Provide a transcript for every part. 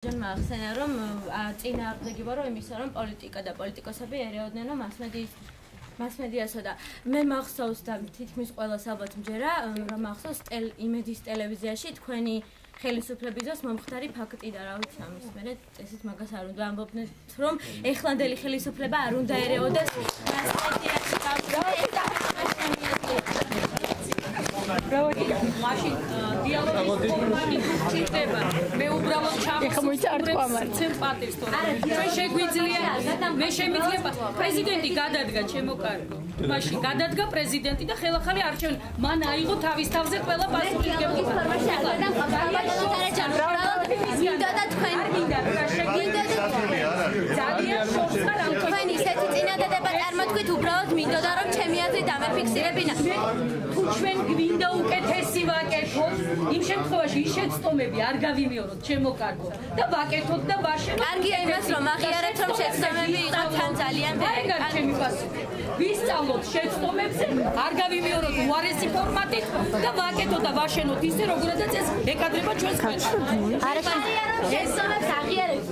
ახსენა რომ წინააღმდეგი ვარ იმისა რომ პოლიტიკა და პოლიტიკოსები ერეოდნენ რომ მასმედიასა და მე მახსოვს და თითქმის ყველას ალბათ მჯერა რომ მახსოვს იმედის ტელევიზიაში თქვენი ხელისუფლებისთვის მომხდარი ფაქტი და რა ვიცი ამის მერე წესით მაგას არ უნდა ამბობდეთ რომ ეხლანდელი ხელისუფლება არ უნდა ერეოდეს მასმედიაში მაშინ დიალოგის ფორმატი გჭირდება. მე უბრალოდ ჩამოვიწყებ პატივს თორე ჩვენ შეგვიძლია მე შემიძლია პრეზიდენტი გადადგა ჩემო კარგო. მაშინ გადადგა პრეზიდენტი და ხელახალი არჩევანი. მან აიღო თავის თავზე ყველა პასუხისმგებლობა. მინდოდა თქვენ ძალიან შორსა რა თქვენ ისეთი წინადადება წარმოთქვით უბრალოდ მინდოდა რომ ჩემი აზრი დამაფიქსირებინა. თუ ჩვენ გვინდა უკეთესი ვაკეთოთ, იმ შემთხვევაში ის შეცდომები არ გავიმეოროთ ჩემო კარგო და ვაკეთოთ და ვაშენოთ. კარგია იმას რომ აღიარეთ რომ შეცდომები იყო თან ძალიან ეგ არის ჩემი პასუხი. ვისწავლოთ შეცდომებზე, არ გავიმეოროთ უარესი ფორმატით და ვაკეთოთ და ვაშენოთ ისე როგორადაც ეს ეკადრება ჩვენს ქვეყანას. არა შეცდომებს აღიარეთ.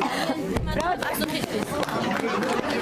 ბრავო პასუხისთვის.